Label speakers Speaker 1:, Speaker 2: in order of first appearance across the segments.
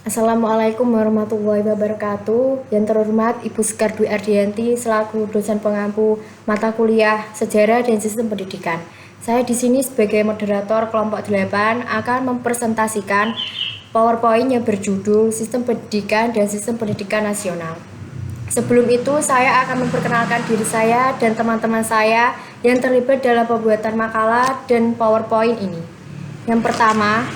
Speaker 1: Assalamualaikum warahmatullahi wabarakatuh. Yang terhormat Ibu Sekar Dwi Ardianti selaku dosen pengampu mata kuliah Sejarah dan Sistem Pendidikan. Saya di sini sebagai moderator kelompok 8 akan mempresentasikan PowerPoint yang berjudul Sistem Pendidikan dan Sistem Pendidikan Nasional. Sebelum itu, saya akan memperkenalkan diri saya dan teman-teman saya yang terlibat dalam pembuatan makalah dan PowerPoint ini. Yang pertama,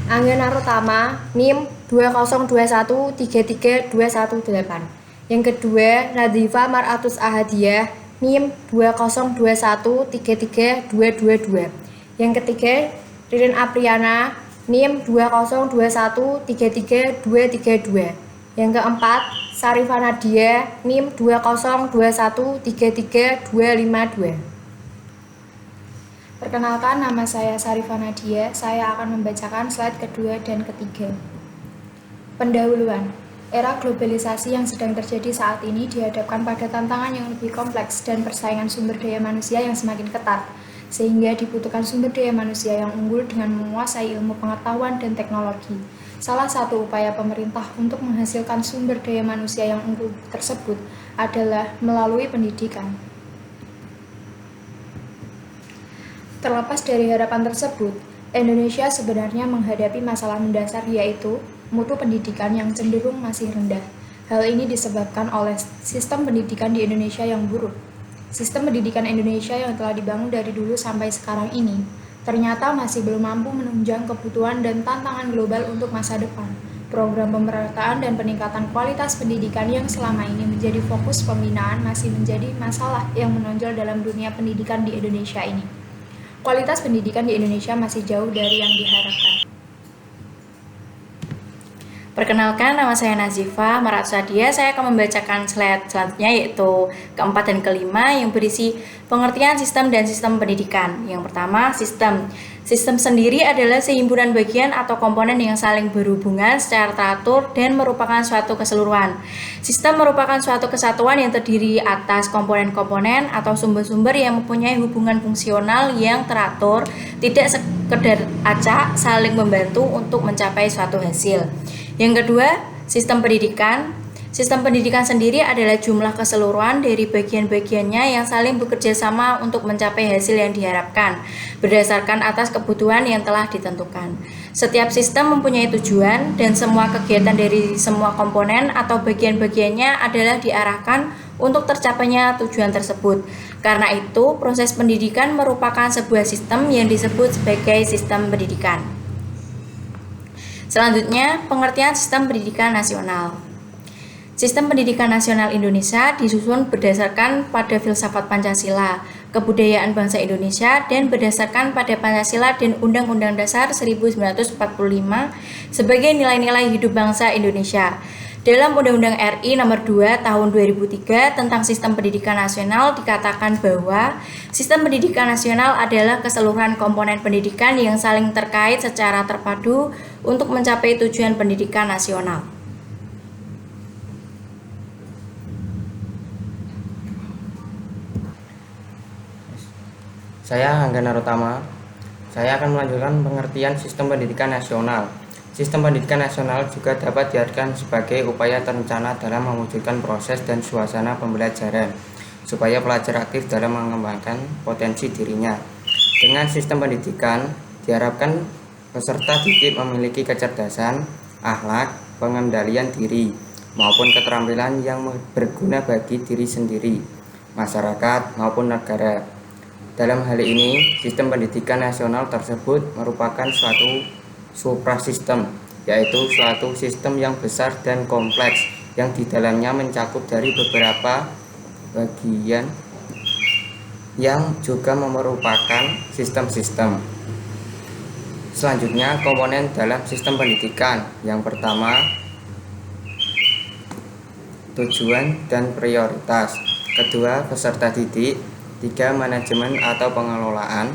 Speaker 1: Anggana Rutama, NIM 202133218. Yang kedua, Nazifa Maratus Ahadiah, NIM 202133222. Yang ketiga, Ririn Apriana, NIM 202133232. Yang keempat, Sarifah Nadia, NIM 202133252. Perkenalkan, nama saya Sarifah Nadia. Saya akan membacakan slide kedua dan ketiga. Pendahuluan. Era globalisasi yang sedang terjadi saat ini dihadapkan pada tantangan yang lebih kompleks dan persaingan sumber daya manusia yang semakin ketat, sehingga dibutuhkan sumber daya manusia yang unggul dengan menguasai ilmu pengetahuan dan teknologi. Salah satu upaya pemerintah untuk menghasilkan sumber daya manusia yang unggul tersebut adalah melalui pendidikan. Terlepas dari harapan tersebut, Indonesia sebenarnya menghadapi masalah mendasar, yaitu mutu pendidikan yang cenderung masih rendah. Hal ini disebabkan oleh sistem pendidikan di Indonesia yang buruk. Sistem pendidikan Indonesia yang telah dibangun dari dulu sampai sekarang ini ternyata masih belum mampu menunjang kebutuhan dan tantangan global untuk masa depan. Program pemerataan dan peningkatan kualitas pendidikan yang selama ini menjadi fokus pembinaan masih menjadi masalah yang menonjol dalam dunia pendidikan di Indonesia ini. Kualitas pendidikan di Indonesia masih jauh dari yang diharapkan.
Speaker 2: Perkenalkan, nama saya Nazifa Maratus Ahadiah. Saya akan membacakan slide selanjutnya, yaitu keempat dan kelima, yang berisi pengertian sistem dan sistem pendidikan. Yang pertama, sistem. Sistem sendiri adalah sehimpunan bagian atau komponen yang saling berhubungan secara teratur dan merupakan suatu keseluruhan. Sistem merupakan suatu kesatuan yang terdiri atas komponen-komponen atau sumber-sumber yang mempunyai hubungan fungsional yang teratur, tidak sekedar acak, saling membantu untuk mencapai suatu hasil. Yang kedua, sistem pendidikan. Sistem pendidikan sendiri adalah jumlah keseluruhan dari bagian-bagiannya yang saling bekerja sama untuk mencapai hasil yang diharapkan, berdasarkan atas kebutuhan yang telah ditentukan. Setiap sistem mempunyai tujuan, dan semua kegiatan dari semua komponen atau bagian-bagiannya adalah diarahkan untuk tercapainya tujuan tersebut. Karena itu, proses pendidikan merupakan sebuah sistem yang disebut sebagai sistem pendidikan. Selanjutnya, pengertian sistem pendidikan nasional. Sistem pendidikan nasional Indonesia disusun berdasarkan pada filsafat Pancasila, kebudayaan bangsa Indonesia, dan berdasarkan pada Pancasila dan Undang-Undang Dasar 1945 sebagai nilai-nilai hidup bangsa Indonesia. Dalam Undang-Undang RI Nomor 2 Tahun 2003 tentang Sistem Pendidikan Nasional dikatakan bahwa sistem pendidikan nasional adalah keseluruhan komponen pendidikan yang saling terkait secara terpadu untuk mencapai tujuan pendidikan nasional.
Speaker 3: Saya Anggana Rutama. Saya akan melanjutkan pengertian sistem pendidikan nasional. Sistem pendidikan nasional juga dapat diartikan sebagai upaya terencana dalam mewujudkan proses dan suasana pembelajaran, supaya pelajar aktif dalam mengembangkan potensi dirinya. Dengan sistem pendidikan, diharapkan peserta didik memiliki kecerdasan, akhlak, pengendalian diri, maupun keterampilan yang berguna bagi diri sendiri, masyarakat, maupun negara. Dalam hal ini, sistem pendidikan nasional tersebut merupakan suatu suprasistem, yaitu suatu sistem yang besar dan kompleks yang di dalamnya mencakup dari beberapa bagian yang juga merupakan sistem-sistem. Selanjutnya, komponen dalam sistem pendidikan. Yang pertama, tujuan dan prioritas. Kedua, peserta didik. 3. Manajemen atau pengelolaan.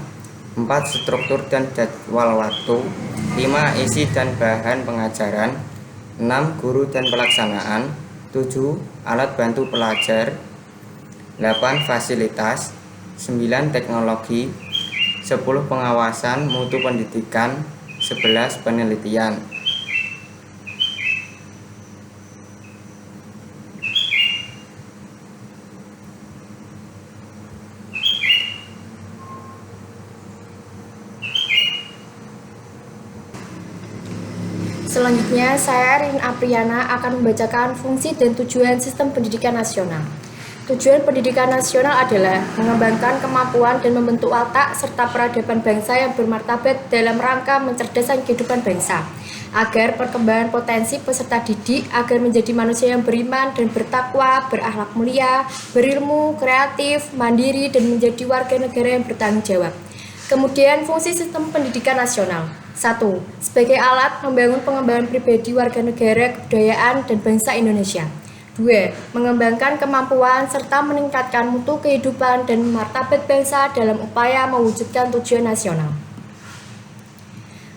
Speaker 3: 4. Struktur dan jadwal waktu. 5. Isi dan bahan pengajaran. 6. Guru dan pelaksanaan. 7. Alat bantu pelajar. 8. Fasilitas. 9. Teknologi. 10. Pengawasan mutu pendidikan. 11. Penelitian.
Speaker 1: Selanjutnya, saya Rin Apriana akan membacakan fungsi dan tujuan sistem pendidikan nasional. Tujuan pendidikan nasional adalah mengembangkan kemampuan dan membentuk watak serta peradaban bangsa yang bermartabat dalam rangka mencerdaskan kehidupan bangsa, agar perkembangan potensi peserta didik agar menjadi manusia yang beriman dan bertakwa, berakhlak mulia, berilmu, kreatif, mandiri, dan menjadi warga negara yang bertanggung jawab. Kemudian fungsi sistem pendidikan nasional. 1. Sebagai alat membangun pengembangan pribadi warga negara, kebudayaan, dan bangsa Indonesia. 2. Mengembangkan kemampuan serta meningkatkan mutu kehidupan dan martabat bangsa dalam upaya mewujudkan tujuan nasional.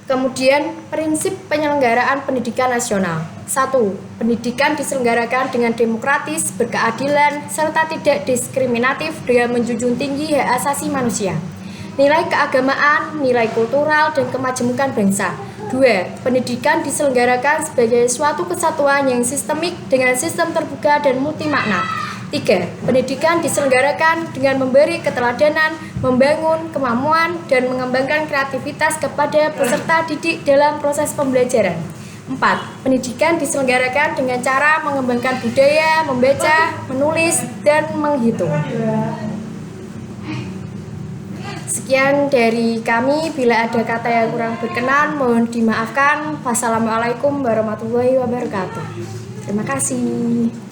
Speaker 1: Kemudian, prinsip penyelenggaraan pendidikan nasional. 1. Pendidikan diselenggarakan dengan demokratis, berkeadilan, serta tidak diskriminatif dengan menjunjung tinggi hak asasi manusia, nilai keagamaan, nilai kultural, dan kemajemukan bangsa. 2. Pendidikan diselenggarakan sebagai suatu kesatuan yang sistemik dengan sistem terbuka dan multi makna. 3. Pendidikan diselenggarakan dengan memberi keteladanan, membangun kemampuan, dan mengembangkan kreativitas kepada peserta didik dalam proses pembelajaran. 4. Pendidikan diselenggarakan dengan cara mengembangkan budaya, membaca, menulis, dan menghitung. Sekian dari kami, bila ada kata yang kurang berkenan mohon dimaafkan. Wassalamualaikum warahmatullahi wabarakatuh. Terima kasih.